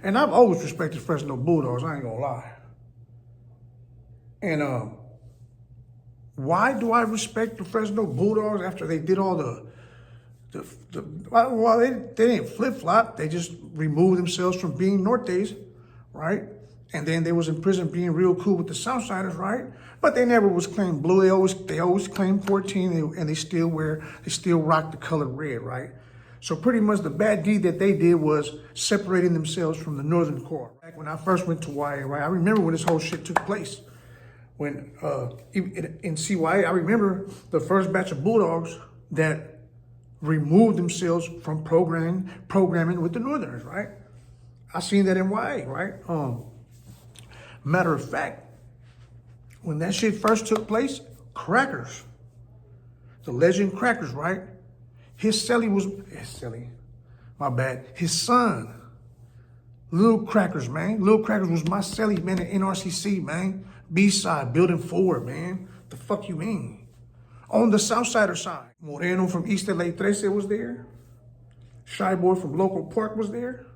And I've always respected Fresno Bulldogs, I ain't gonna lie. And why do I respect the Fresno Bulldogs after they did all well, they didn't flip-flop. They just removed themselves from being Nortes, right? And then they was in prison being real cool with the SouthSiders, right? But they never was claimed blue. They always claimed 14, and they still rock the color red, right? So pretty much the bad deed that they did was separating themselves from the Northern Core. Back when I first went to YA, right? I remember when this whole shit took place. When in CYA, I remember the first batch of Bulldogs that removed themselves from programming with the Northerners, right? I seen that in YA, right? Matter of fact, when that shit first took place, Crackers, the legend Crackers, right? His son, Lil Crackers, man. Lil Crackers was my celly, man, at NRCC, man. B-side, building forward, man. The fuck you mean? On the SouthSider side, Moreno from East LA 13 was there. Shy Boy from Local Park was there.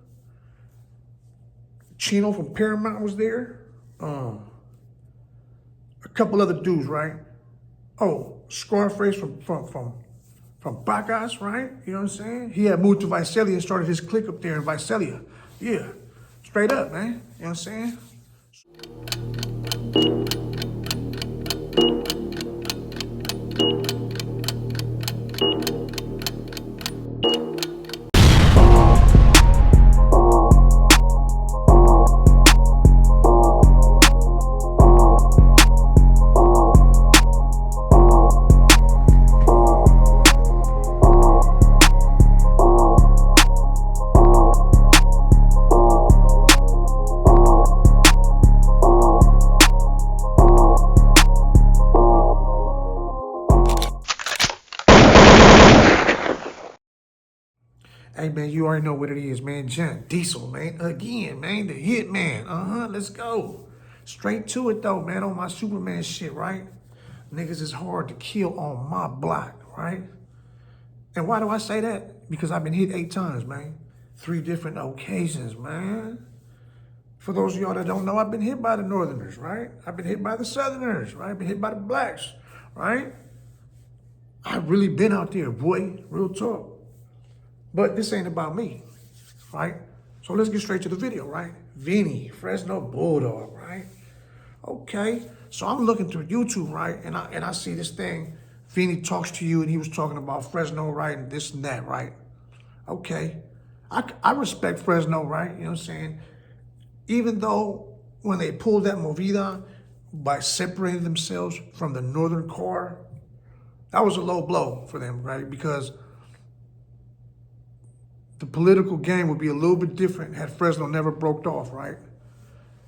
Chino from Paramount was there. A couple other dudes, right? Oh, Scarface from Paisas, right? You know what I'm saying? He had moved to Visalia and started his clique up there in Visalia. Yeah, straight up, man. You know what I'm saying? Hey, man, you already know what it is, man. John Diesel, man. Again, man, the hit man. Let's go. Straight to it, though, man, on my Superman shit, right? Niggas is hard to kill on my block, right? And why do I say that? Because I've been hit 8 times, man. 3 different occasions, man. For those of y'all that don't know, I've been hit by the Northerners, right? I've been hit by the Southerners, right? I've been hit by the blacks, right? I've really been out there, boy. Real talk. But this ain't about me, right? So let's get straight to the video, right? Vinny, Fresno Bulldog, right? Okay, so I'm looking through YouTube, right? And I see this thing, Vinny talks to you, and he was talking about Fresno, right? And this and that, right? Okay, I respect Fresno, right? You know what I'm saying? Even though when they pulled that movida by separating themselves from the Northern Core, that was a low blow for them, right? Because the political game would be a little bit different had Fresno never broke off, right?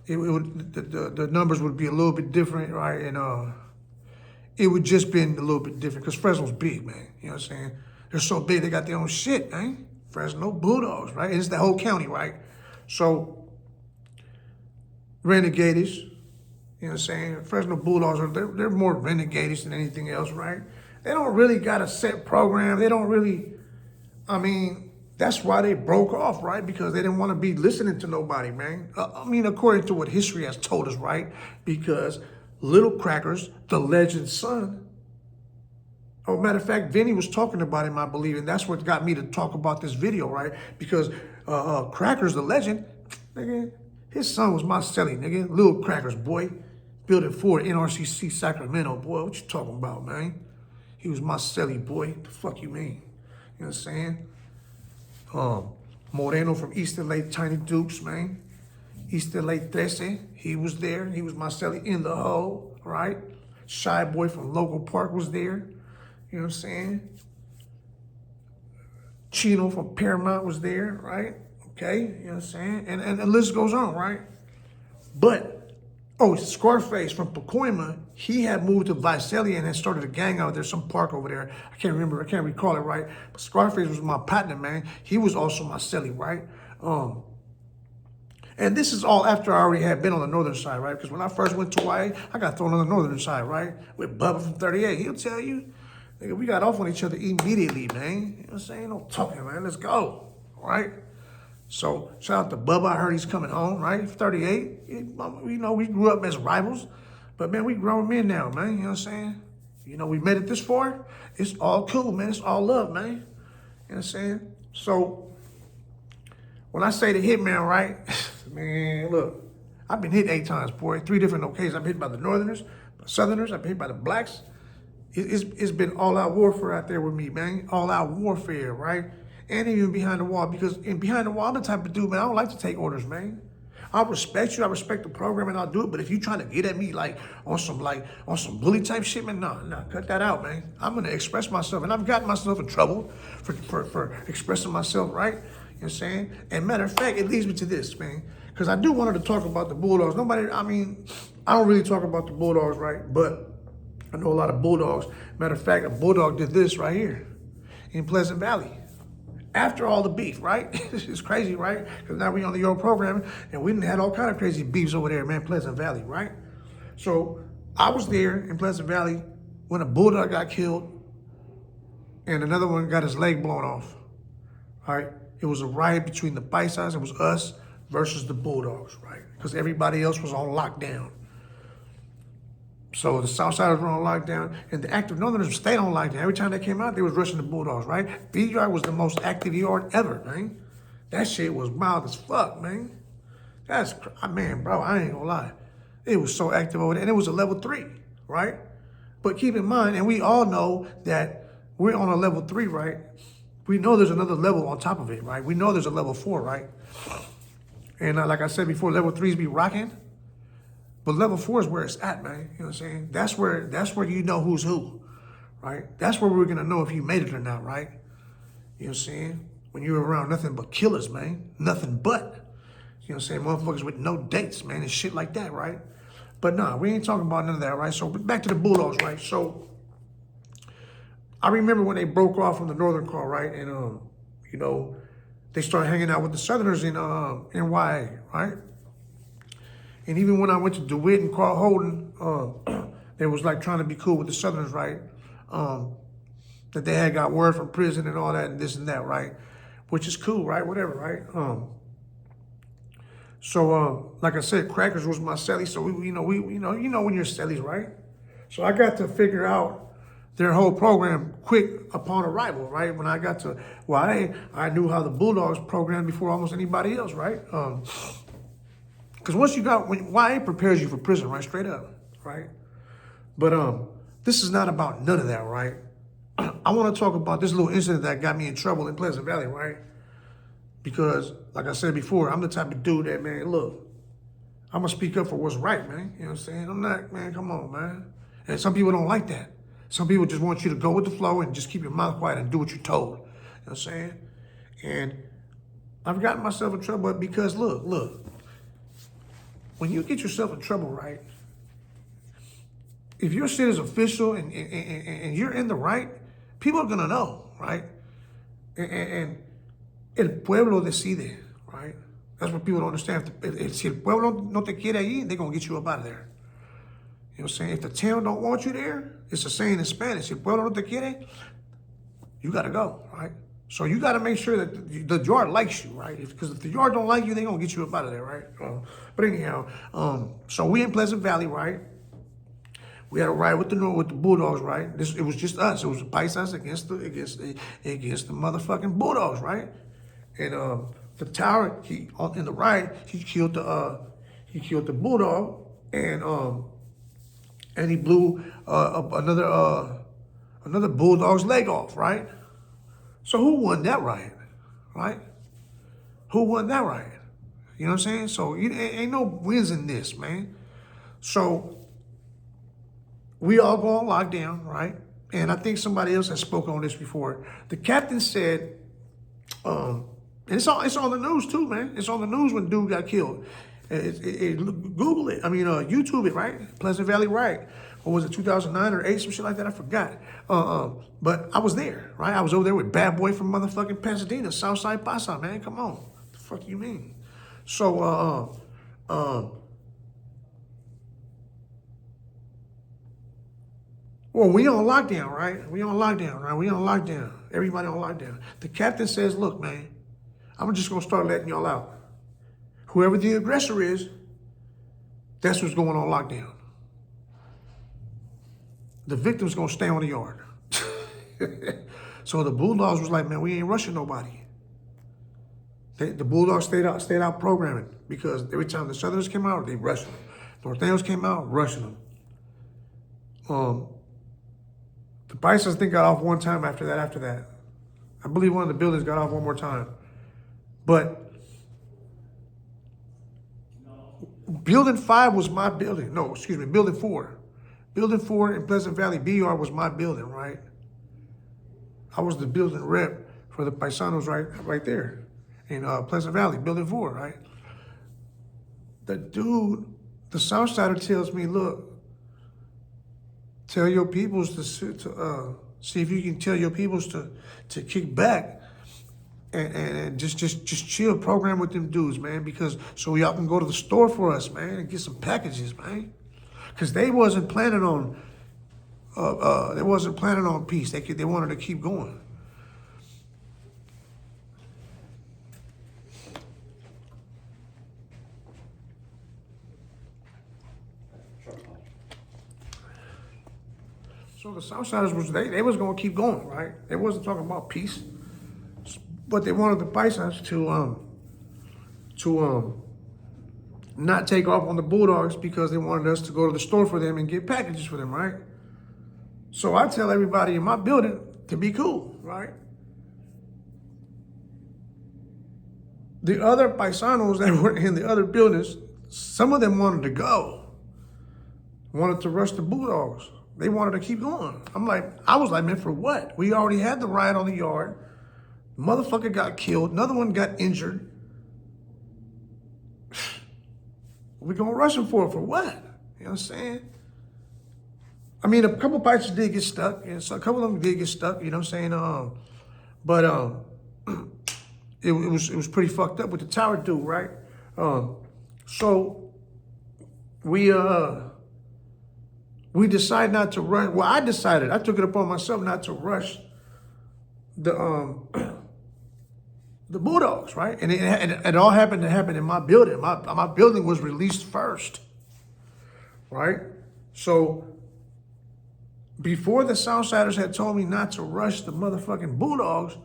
The numbers would be a little bit different, right? And it would just been a little bit different because Fresno's big, man. You know what I'm saying? They're so big, they got their own shit, man. Fresno Bulldogs, right? And it's the whole county, right? So, renegades, you know what I'm saying? Fresno Bulldogs, they're more renegades than anything else, right? They don't really got a set program. They don't really, I mean, that's why they broke off, right? Because they didn't want to be listening to nobody, man. I mean, according to what history has told us, right? Because Little Crackers, the legend's son. Oh, matter of fact, Vinny was talking about him, I believe, and that's what got me to talk about this video, right? Because Crackers, the legend, nigga, his son was my celly, nigga. Little Crackers, boy. Building for NRCC Sacramento, boy. What you talking about, man? He was my celly, boy. The fuck you mean? You know what I'm saying? Moreno from East LA, Tiny Dukes, man. East LA 13, he was there. He was my celly in the hole, right? Shy Boy from Local Park was there. You know what I'm saying? Chino from Paramount was there, right? Okay, you know what I'm saying? And the list goes on, right? But, oh, Scarface from Pacoima, he had moved to Visalia and had started a gang out there, some park over there. I can't recall it, right? But Scarface was my partner, man. He was also my celly, right? And this is all after I already had been on the northern side, right? Because when I first went to YA, I got thrown on the northern side, right? With Bubba from 38. He'll tell you, nigga, we got off on each other immediately, man. You know what I'm saying? No talking, man. Let's go, all right? So shout out to Bubba. I heard he's coming home, right? 38. We grew up as rivals, but man, we grown men now, man. You know what I'm saying? We made it this far. It's all cool, man. It's all love, man. You know what I'm saying? So when I say the hitman, right? Man, look, I've been hit 8 times, boy. 3 different occasions. I've been hit by the Northerners, by Southerners. I've been hit by the blacks. It's been all-out warfare out there with me, man. All-out warfare, right? And even behind the wall, because behind the wall, I'm the type of dude, man, I don't like to take orders, man. I respect you, I respect the program, and I'll do it. But if you trying to get at me on some bully type shit, man, nah, cut that out, man. I'm gonna express myself, and I've gotten myself in trouble for expressing myself, right? You know what I'm saying? And matter of fact, it leads me to this, man, because I do wanted to talk about the Bulldogs. I don't really talk about the Bulldogs, right? But I know a lot of Bulldogs. Matter of fact, a Bulldog did this right here in Pleasant Valley. After all the beef, right? It's crazy, right? Because now we on the Euro program, and we done had all kind of crazy beefs over there, man, Pleasant Valley, right? So I was there in Pleasant Valley when a Bulldog got killed and another one got his leg blown off, all right? It was a riot between the Paisas. It was us versus the Bulldogs, right? Because everybody else was on lockdown. So the SouthSiders were on lockdown, and the active Northerners stayed on lockdown. Every time they came out, they was rushing the Bulldogs, right? The yard was the most active yard ever, man. That shit was mild as fuck, man. Man, bro, I ain't gonna lie. It was so active over there, and it was a level 3, right? But keep in mind, and we all know that we're on a level 3, right? We know there's another level on top of it, right? We know there's a level 4, right? And like I said before, level 3s be rocking. But level 4 is where it's at, man. You know what I'm saying? That's where you know who's who, right? That's where we're gonna know if you made it or not, right? You know what I'm saying? When you're around nothing but killers, man. Nothing but. You know what I'm saying? Motherfuckers with no dates, man, and shit like that, right? But nah, we ain't talking about none of that, right? So back to the Bulldogs, right? So I remember when they broke off from the Northern car, right? And they started hanging out with the Southerners in YA, right? And even when I went to DeWitt and Carl Holden, they was like trying to be cool with the Southerners, right? That they had got word from prison and all that and this and that, right? Which is cool, right? Whatever, right? Like I said, Crackers was my celly, so we when you're cellies, right? So I got to figure out their whole program quick upon arrival, right? When I got to YA, I knew how the Bulldogs programmed before almost anybody else, right? Because when YA prepares you for prison, right? Straight up, right? But this is not about none of that, right? I want to talk about this little incident that got me in trouble in Pleasant Valley, right? Because, like I said before, I'm the type of dude that, man, look, I'm going to speak up for what's right, man. You know what I'm saying? I'm not, man, come on, man. And some people don't like that. Some people just want you to go with the flow and just keep your mouth quiet and do what you're told. You know what I'm saying? And I've gotten myself in trouble because, look, when you get yourself in trouble, right, if your shit is official and you're in the right, people are going to know, right? And el pueblo decide, right? That's what people don't understand. Si el pueblo no te quiere ahí, they're going to get you up out of there. You know what I'm saying? If the town don't want you there, it's a saying in Spanish, si el pueblo no te quiere, you got to go, right? So you got to make sure that the yard likes you, right? Because if the yard don't like you, they're going to get you up out of there, right? But anyhow, so we in Pleasant Valley, right? We had a riot with the Bulldogs, right? It was just us. It was the Paisas against the motherfucking Bulldogs, right? And the tower, in the riot, he killed the Bulldog, and he blew another Bulldog's leg off, right? So who won that riot, right? Who won that riot? You know what I'm saying? So ain't no wins in this, man. So we all go on lockdown, right? And I think somebody else has spoken on this before. The captain said, and it's on the news too, man. It's on the news when dude got killed. Google it. YouTube it, right? Pleasant Valley riot. Or was it 2009 or 8, some shit like that? I forgot. But I was there, right? I was over there with Bad Boy from motherfucking Pasadena, Southside Paisas, man. Come on. What the fuck you mean? So, well, we on lockdown, right? We on lockdown. Everybody on lockdown. The captain says, look, man, I'm just gonna start letting y'all out. Whoever the aggressor is, that's what's going on lockdown. The victim's gonna stay on the yard. So the Bulldogs was like, man, we ain't rushing nobody. The Bulldogs stayed out programming because every time the Southerners came out, they rushed them. Norteños came out, rushing them. The Paisas, I think, got off one time after that. I believe one of the buildings got off one more time. But Building 5 was my building. No, excuse me, Building 4. Building 4 in Pleasant Valley, BR was my building, right? I was the building rep for the Paisanos right there in Pleasant Valley, Building 4, right? The dude, the SouthSider tells me, look, tell your peoples to see if you can tell your peoples to kick back and just chill, program with them dudes, man, because so y'all can go to the store for us, man, and get some packages, man. Because they wasn't planning on peace. They wanted to keep going. So the SouthSiders they was gonna keep going, right? They wasn't talking about peace, but they wanted the Paisas to not take off on the Bulldogs because they wanted us to go to the store for them and get packages for them, right? So I tell everybody in my building to be cool, right? The other Paisanos that were in the other buildings, some of them wanted to go, wanted to rush the Bulldogs. They wanted to keep going. I was like, man, for what? We already had the riot on the yard. Motherfucker got killed. Another one got injured. We're going to rush him for what? You know what I'm saying? I mean, a couple of Paisas did get stuck. And so a couple of them did get stuck, you know what I'm saying? But it was pretty fucked up with the tower dude, right? So we decided not to rush. Well, I took it upon myself not to rush the Bulldogs, right? And it all happened to happen in my building. My building was released first, right? So before the SouthSiders had told me not to rush the motherfucking Bulldogs,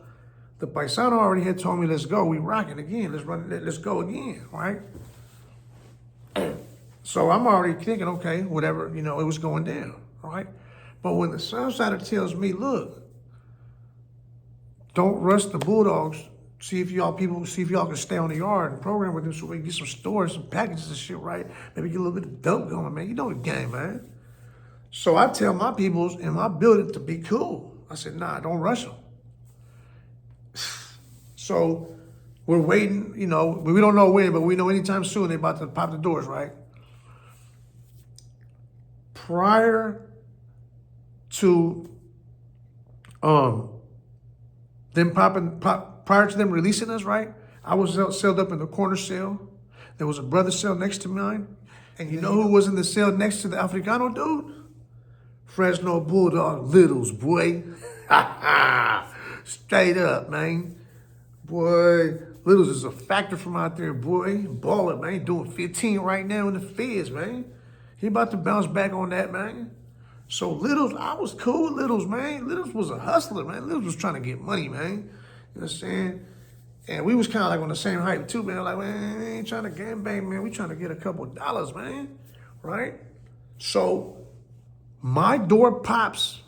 the Paisano already had told me, let's go. We rocking again. Let's go again, right? So I'm already thinking, okay, whatever, it was going down, right? But when the SouthSider tells me, look, don't rush the Bulldogs, see if y'all can stay on the yard and program with them so we can get some stores, some packages and shit, right? Maybe get a little bit of dope going, man. You know the game, man. So I tell my peoples in my building to be cool. I said, nah, don't rush them. So we're waiting, we don't know when, but we know anytime soon they're about to pop the doors, right? Prior to prior to them releasing us, right? I was celled up in the corner cell. There was a brother cell next to mine. And you know who was in the cell next to the Africano dude? Fresno Bulldog Littles, boy. Straight up, man. Boy, Littles is a factor from out there, boy. Baller, man. Doing 15 right now in the feds, man. He about to bounce back on that, man. So Littles, I was cool with Littles, man. Littles was a hustler, man. Littles was trying to get money, man. You know what I'm saying? And we was kind of like on the same hype too, man. Like, man, we ain't trying to gangbang, man. We trying to get a couple of dollars, man. Right? So my door pops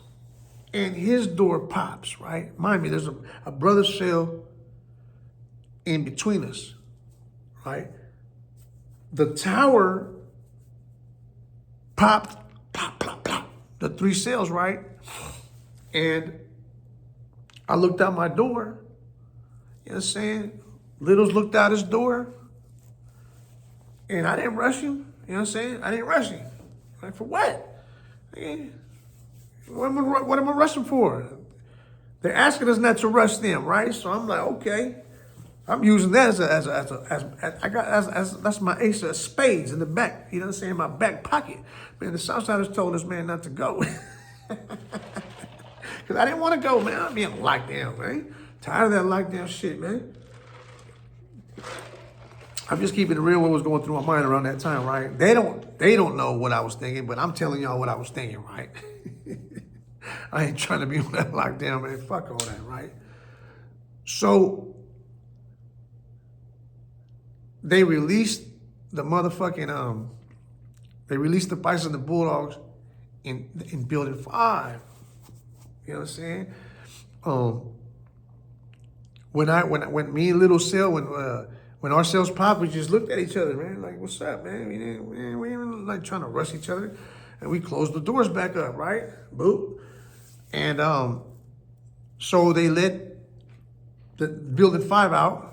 and his door pops, right? Mind me, there's a brother cell in between us, right? The tower popped, pop, plop, plop, the 3 cells, right? And I looked out my door, you know what I'm saying? Littles looked out his door, and I didn't rush him, you know what I'm saying? I didn't rush him. Like, for what? What am I rushing for? They're asking us not to rush them, right? So I'm like, okay. I'm using that that's my ace of spades in the back. You know what I'm saying? In my back pocket. Man, the SouthSiders told us, man, not to go. Because I didn't want to go, man. I'm being locked down, man. Tired of that lockdown shit, man. I'm just keeping it real what was going through my mind around that time, right? They don't know what I was thinking, but I'm telling y'all what I was thinking, right? I ain't trying to be on that lockdown, man. Fuck all that, right? So they released the motherfucking they released the Paisas and the Bulldogs in Building 5. You know what I'm saying? When me and Little Cell, when our cells popped, we just looked at each other, man. Like, what's up, man? We ain't like trying to rush each other, and we closed the doors back up, right? Boop. And so they let the Building 5 out.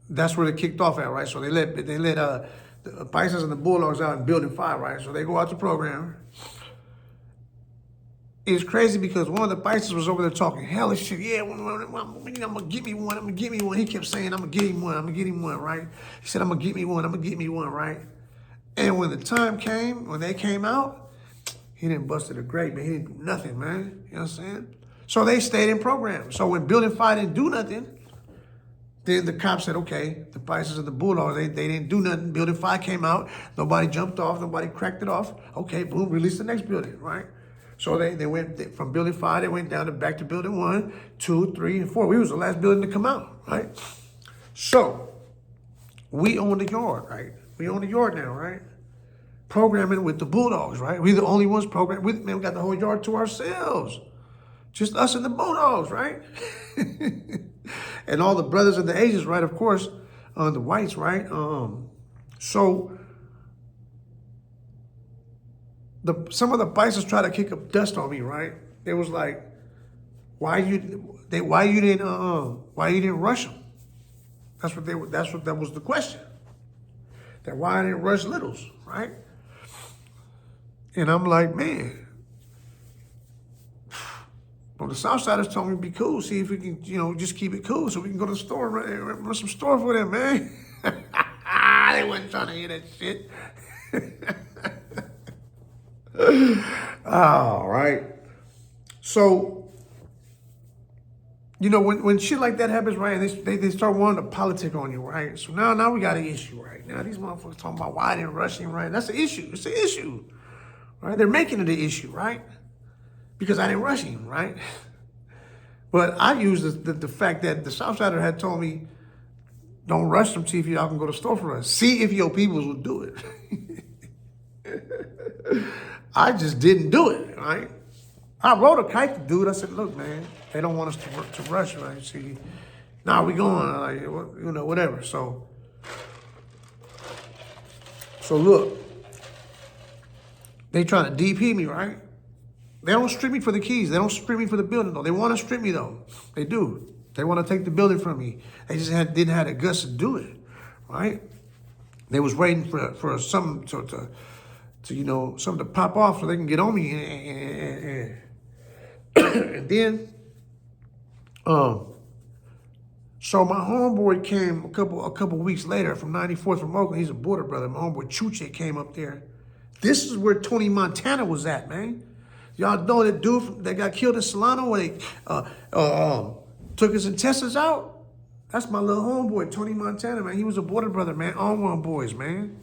That's where they kicked off at, right? So they let the Paisas and the Bulldogs out in Building 5, right? So they go out the program. It's crazy because one of the Paisas was over there talking hella shit. Yeah, I'm gonna get me one. I'm gonna get me one. He kept saying, I'm gonna get him one. I'm gonna get him one, right? He said, I'm gonna get me one. I'm gonna get me one, right? And when the time came, when they came out, he didn't bust it a grape, man. He didn't do nothing, man. You know what I'm saying? So they stayed in program. So when Building 5 didn't do nothing, then the cops said, okay, the Paisas and the Bulldogs, they didn't do nothing. Building 5 came out. Nobody jumped off. Nobody cracked it off. Okay, boom, release the next building, right? So they went from Building 5, they went down to back to Building 1, 2, 3, and 4. We was the last building to come out, right? So we own the yard, right? We own the yard now, right? Programming with the Bulldogs, right? We the only ones programming. We got the whole yard to ourselves. Just us and the Bulldogs, right? And all the brothers and the Asians, right? Of course, the whites, right? So some of the Paisas tried to kick up dust on me, right? They was like, why you didn't rush them? That was the question. That why I didn't rush Littles, right? And I'm like, man. Well, the SouthSiders told me to be cool, see if we can, just keep it cool so we can go to the store, run some store for them, man. They wasn't trying to hear that shit. All right. So, when shit like that happens, right, they start wanting to politic on you, right? So now we got an issue, right? Now these motherfuckers talking about why I didn't rush him, right? That's an issue. It's an issue, right? They're making it an issue, right? Because I didn't rush him, right? But I used the fact that the SouthSider had told me, don't rush them, see if y'all can go to the store for us. See if your peoples will do it. I just didn't do it, right? I wrote a kite to dude. I said, look, man, they don't want us to rush, right? See, nah, we going, like, whatever. So look, they trying to DP me, right? They don't strip me for the keys. They don't strip me for the building, though. They want to strip me, though. They do. They want to take the building from me. They just didn't have the guts to do it, right? They was waiting for something to something to pop off so they can get on me. And then, so my homeboy came a couple weeks later from 94th from Oakland. He's a border brother. My homeboy Chuche came up there. This is where Tony Montana was at, man. Y'all know that dude that got killed in Solano where they took his intestines out? That's my little homeboy, Tony Montana, man. He was a border brother, man. On One Boys, man.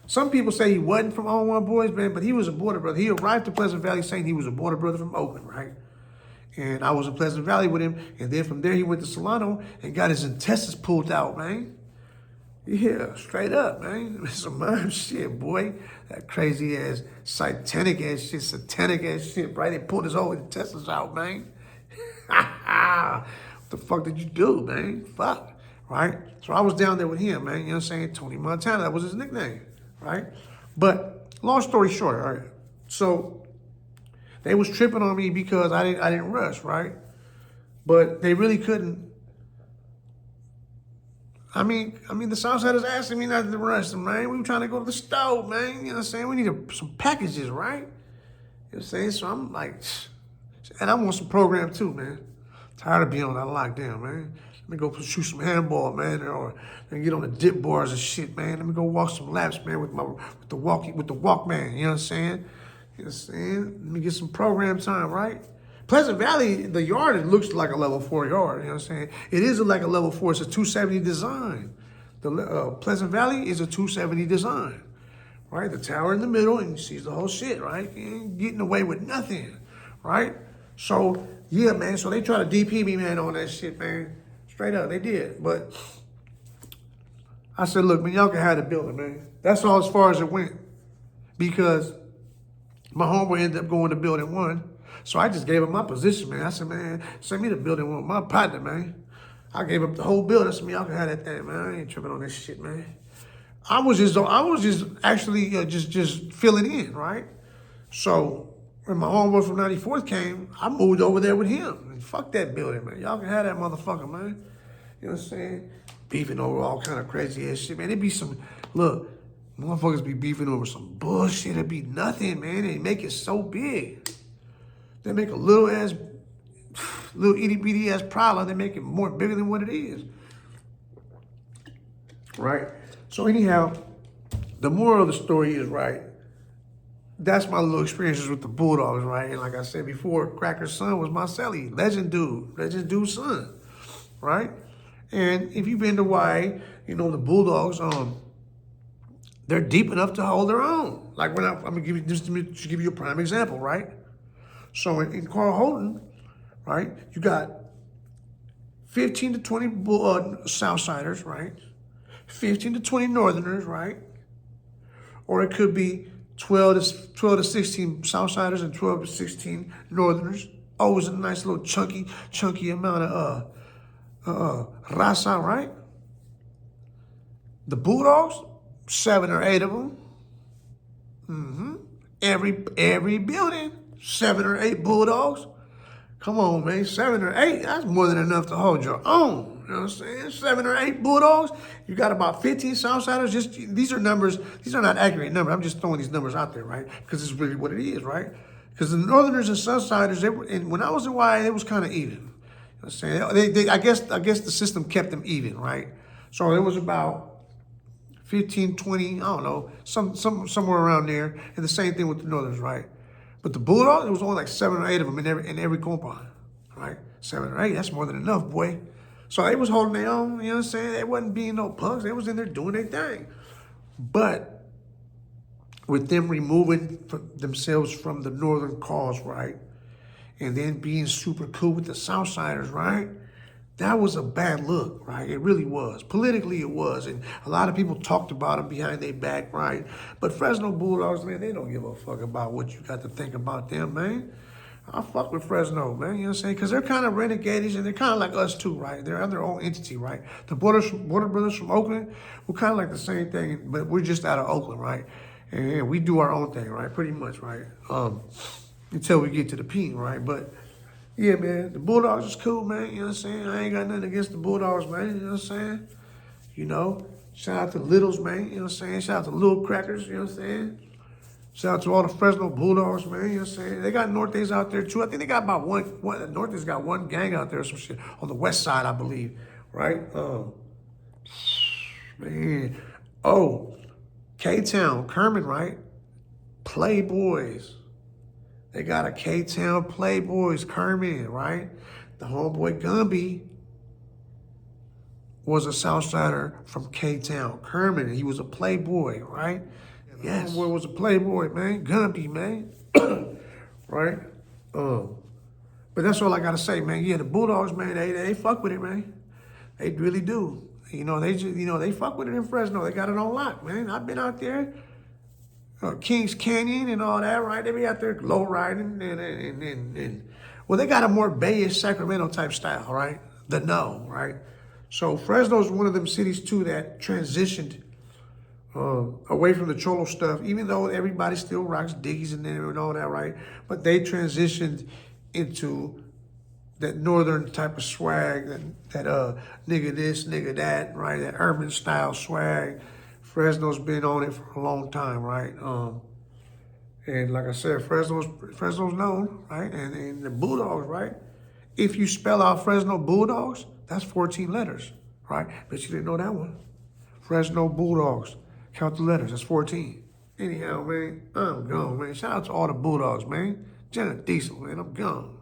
Some people say he wasn't from On One Boys, man, but he was a border brother. He arrived to Pleasant Valley saying he was a border brother from Oakland, right? And I was in Pleasant Valley with him. And then from there, he went to Solano and got his intestines pulled out, man. Yeah, straight up, man. Some mom shit, boy. That crazy ass, satanic ass shit, right? They pulled his whole intestines out, man. What the fuck did you do, man? Fuck, right? So I was down there with him, man. You know what I'm saying? Tony Montana, that was his nickname, right? But long story short, all right? So they was tripping on me because I didn't rush, right? But they really couldn't. I mean, the SouthSiders asking me not to rush them, man. We were trying to go to the stove, man. You know what I'm saying? We need some packages, right? You know what I'm saying? So I'm like, and I want some program too, man. Tired of being on that lockdown, man. Let me go shoot some handball, man, or get on the dip bars and shit, man. Let me go walk some laps, man, with the Walkman. You know what I'm saying? You know what I'm saying? Let me get some program time, right? Pleasant Valley, the yard, it looks like a level 4 yard, you know what I'm saying? It is like a level 4, it's a 270 design. The Pleasant Valley is a 270 design, right? The tower in the middle, and you see the whole shit, right? You ain't getting away with nothing, right? So, yeah, man. So they try to DP me, man, on that shit, man. Straight up, they did. But I said, look, man, y'all can have the building, man. That's all as far as it went. Because my homeboy ended up going to building 1. So I just gave him my position, man. I said, man, send me the building 1 with my partner, man. I gave up the whole building. I said, man, y'all can have that thing, man. I ain't tripping on this shit, man. I was just actually just filling in, right? So when my homeboy from 94th came, I moved over there with him. And fuck that building, man. Y'all can have that motherfucker, man. You know what I'm saying? Beefing over all kind of crazy ass shit, man. It be some, look, motherfuckers be beefing over some bullshit. It be nothing, man. They make it so big. They make a little itty bitty ass problem. They make it more bigger than what it is. Right? So anyhow, the moral of the story is, right, that's my little experiences with the Bulldogs, right? And like I said before, Cracker's son was my celly. Legend dude's son, right? And if you've been to Hawaii, you know the Bulldogs, they're deep enough to hold their own. Like when I'm gonna give you just to give you a prime example, right? So in Carl Holton, right, you got 15 to 20 Southsiders, right? 15 to 20 Northerners, right? Or it could be 12 to 16 Southsiders and 12 to 16 Northerners. Always a nice little chunky amount of raza, right? The Bulldogs, 7 or 8 of them. Every building, 7 or 8 Bulldogs. Come on, man, 7 or 8, that's more than enough to hold your own. You know what I'm saying? 7 or 8 Bulldogs. You got about 15 Southsiders. These are numbers, these are not accurate numbers. I'm just throwing these numbers out there, right? Because it's really what it is, right? Because the Northerners and Southsiders, and when I was in Hawaii, it was kind of even. You know what I'm saying? I guess the system kept them even, right? So it was about 15, 20, I don't know, somewhere around there. And the same thing with the Northerners, right? But the Bulldogs, it was only like 7 or 8 of them in every compound, right? 7 or 8, that's more than enough, boy. So they was holding their own, you know what I'm saying? They wasn't being no punks. They was in there doing their thing. But with them removing themselves from the Northern cause, right? And then being super cool with the Southsiders, right? That was a bad look, right? It really was. Politically, it was. And a lot of people talked about them behind their back, right? But Fresno Bulldogs, man, they don't give a fuck about what you got to think about them, man. I fuck with Fresno, man, you know what I'm saying? Because they're kind of renegades and they're kind of like us too, right? They're on their own entity, right? The Border Brothers from Oakland, we're kind of like the same thing, but we're just out of Oakland, right? And we do our own thing, right? Pretty much, right? Until we get to the P, right? But yeah, man, the Bulldogs is cool, man. You know what I'm saying? I ain't got nothing against the Bulldogs, man. You know what I'm saying? You know, shout out to Littles, man. You know what I'm saying? Shout out to Little Crackers, you know what I'm saying? Shout out to all the Fresno Bulldogs, man. You know what I'm saying? They got Nortes out there, too. I think they got about one Norte's got one gang out there or some shit. On the west side, I believe, right? Man. Oh, K-Town, Kerman, right? Playboys. They got a K-Town Playboys, Kerman, right? The homeboy Gumby was a Southsider from K-Town, Kerman. He was a Playboy, right? Yes. Homeboy was a Playboy, man. Gumby, man. Right? But that's all I gotta say, man. Yeah, the Bulldogs, man, they fuck with it, man. They really do. You know, they fuck with it in Fresno. They got it on lock, man. I've been out there. Kings Canyon and all that, right? They be out there low riding and well, they got a more Bayish Sacramento type style, right? Right? So Fresno's one of them cities too that transitioned away from the Cholo stuff, even though everybody still rocks diggies and all that, right? But they transitioned into that northern type of swag, that nigga this, nigga that, right? That urban style swag. Fresno's been on it for a long time, right? And like I said, Fresno's known, right? And the Bulldogs, right? If you spell out Fresno Bulldogs, that's 14 letters, right? Bet you didn't know that one. Fresno Bulldogs. Count the letters, that's 14. Anyhow, man, I'm gone, man. Shout out to all the Bulldogs, man. Janet Diesel, man, I'm gone.